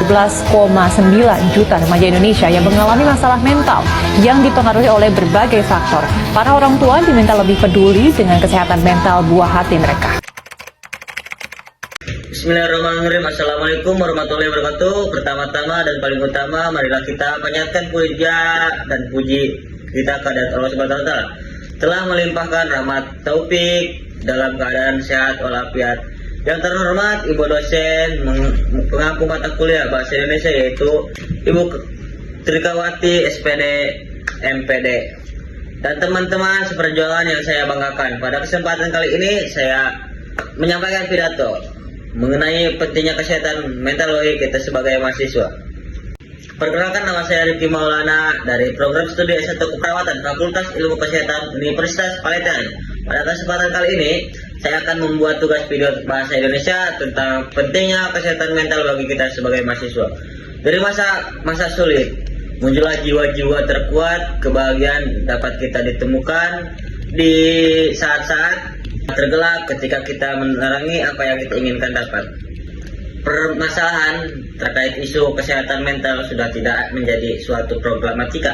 12,9 juta remaja Indonesia yang mengalami masalah mental yang dipengaruhi oleh berbagai faktor. Para orang tua diminta lebih peduli dengan kesehatan mental buah hati mereka. Bismillahirrahmanirrahim. Assalamualaikum warahmatullahi wabarakatuh. Pertama-tama dan paling utama, marilah kita panjatkan puja dan puji kita kepada Allah Subhanahu wa taala telah melimpahkan rahmat taufik dalam keadaan sehat walafiat. Yang terhormat Ibu dosen pengampu mata kuliah Bahasa Indonesia yaitu Ibu Trikawati SPD MPD dan teman-teman seperjuangan yang saya banggakan. Pada kesempatan kali ini saya menyampaikan pidato mengenai pentingnya kesehatan mental bagi kita sebagai mahasiswa. Perkenalkan, nama saya Rifki Maulana dari program studi S1 Keperawatan Fakultas Ilmu Kesehatan Universitas Palembang. Pada kesempatan kali ini saya akan membuat tugas video bahasa Indonesia tentang pentingnya kesehatan mental bagi kita sebagai mahasiswa. Dari masa sulit, muncullah jiwa-jiwa terkuat, kebahagiaan dapat kita ditemukan di saat-saat tergelap ketika kita menerangi apa yang kita inginkan dapat. Permasalahan terkait isu kesehatan mental sudah tidak menjadi suatu problematika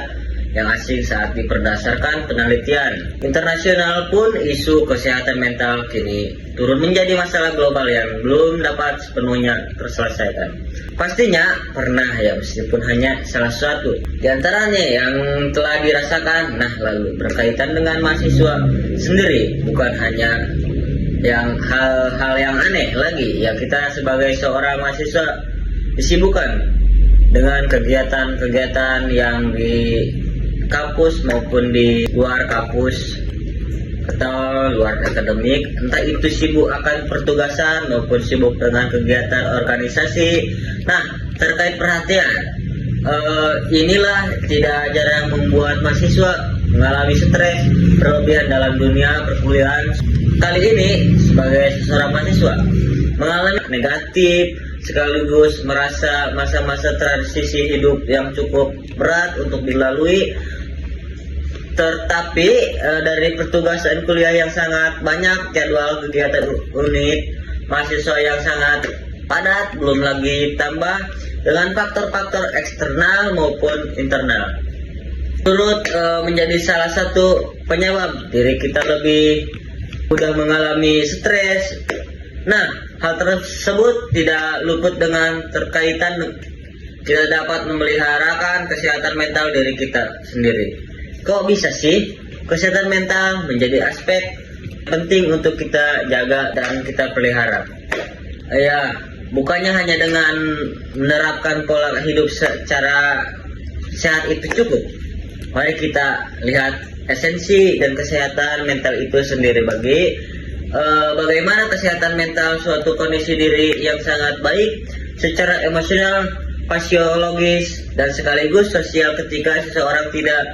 yang asing saat diperdasarkan penelitian internasional pun isu kesehatan mental kini turun menjadi masalah global yang belum dapat sepenuhnya terselesaikan. Pastinya pernah ya, meskipun hanya salah satu di antaranya yang telah dirasakan. Nah, lalu berkaitan dengan mahasiswa sendiri, bukan hanya yang hal-hal yang aneh lagi ya, kita sebagai seorang mahasiswa disibukkan dengan kegiatan-kegiatan yang di kampus maupun di luar kampus atau luar akademik, entah itu sibuk akan pertugasan maupun sibuk dengan kegiatan organisasi. Nah, terkait perhatian, inilah tidak jarang membuat mahasiswa mengalami stres berlebihan dalam dunia perkuliahan. Kali ini sebagai seorang mahasiswa mengalami negatif sekaligus merasa masa-masa transisi hidup yang cukup berat untuk dilalui. Tetapi dari pertugasan kuliah yang sangat banyak, jadwal kegiatan unit mahasiswa yang sangat padat, belum lagi tambah dengan faktor-faktor eksternal maupun internal, turut menjadi salah satu penyebab diri kita lebih mudah mengalami stres. Nah, hal tersebut tidak luput dengan terkaitan kita dapat memeliharakan kesehatan mental diri kita sendiri. Kok bisa sih kesehatan mental menjadi aspek penting untuk kita jaga dan kita pelihara? Ya, bukannya hanya dengan menerapkan pola hidup secara sehat itu cukup. Mari kita lihat esensi dan kesehatan mental itu sendiri bagaimana kesehatan mental suatu kondisi diri yang sangat baik secara emosional, fisiologis, dan sekaligus sosial. Ketika seseorang tidak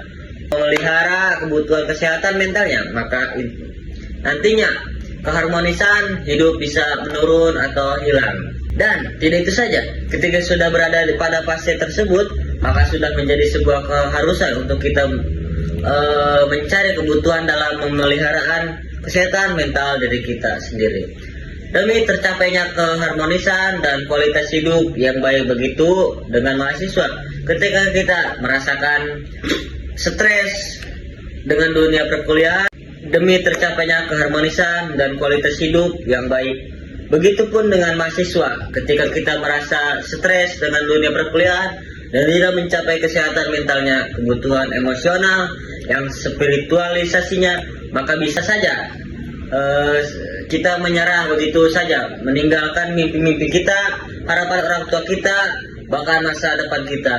memelihara kebutuhan kesehatan mentalnya, maka nantinya keharmonisan hidup bisa menurun atau hilang. Dan tidak itu saja, ketika sudah berada pada fase tersebut, maka sudah menjadi sebuah keharusan untuk kita mencari kebutuhan dalam pemeliharaan kesehatan mental diri kita sendiri. Demi tercapainya keharmonisan dan kualitas hidup yang baik begitu dengan mahasiswa, ketika kita merasakan stres dengan dunia perkuliahan, demi tercapainya keharmonisan dan kualitas hidup yang baik, begitupun dengan mahasiswa, ketika kita merasa stres dengan dunia perkuliahan dan tidak mencapai kesehatan mentalnya, kebutuhan emosional yang spiritualisasinya, maka bisa saja kita menyerah begitu saja, meninggalkan mimpi-mimpi kita, harapan orang tua kita, bahkan masa depan kita.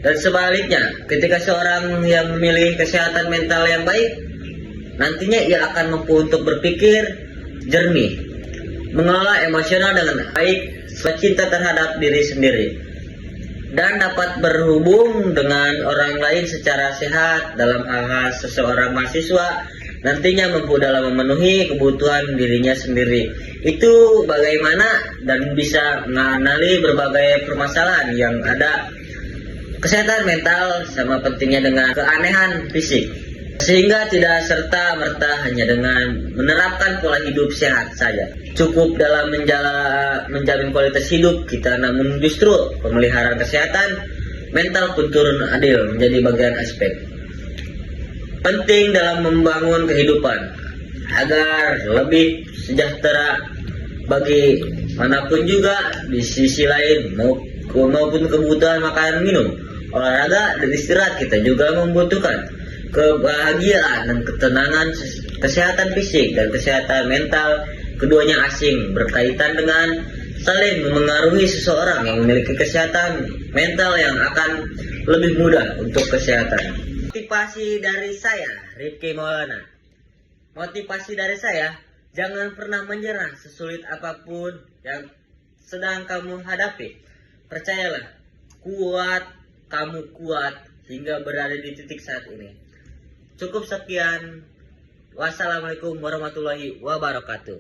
Dan sebaliknya, ketika seorang yang memilih kesehatan mental yang baik, nantinya ia akan mampu untuk berpikir jernih, mengelola emosional dengan baik, cinta terhadap diri sendiri, dan dapat berhubung dengan orang lain secara sehat. Dalam hal seseorang mahasiswa nantinya mampu dalam memenuhi kebutuhan dirinya sendiri. Itu bagaimana dan bisa mengenali berbagai permasalahan yang ada. Kesehatan mental sama pentingnya dengan keanehan fisik. Sehingga tidak serta-merta hanya dengan menerapkan pola hidup sehat saja cukup dalam menjamin kualitas hidup kita, namun justru pemeliharaan kesehatan mental pun turun adil menjadi bagian aspek penting dalam membangun kehidupan agar lebih sejahtera bagi manapun juga. Di sisi lain maupun kebutuhan makanan, minum, olahraga, dan istirahat, kita juga membutuhkan kebahagiaan dan ketenangan. Kesehatan fisik dan kesehatan mental keduanya asing berkaitan dengan saling memengaruhi. Seseorang yang memiliki kesehatan mental yang akan lebih mudah untuk kesehatan. Motivasi dari saya, Rifki Maulana. Motivasi dari saya, jangan pernah menyerah sesulit apapun yang sedang kamu hadapi. Percayalah, kamu kuat hingga berada di titik saat ini. Cukup sekian. Wassalamualaikum warahmatullahi wabarakatuh.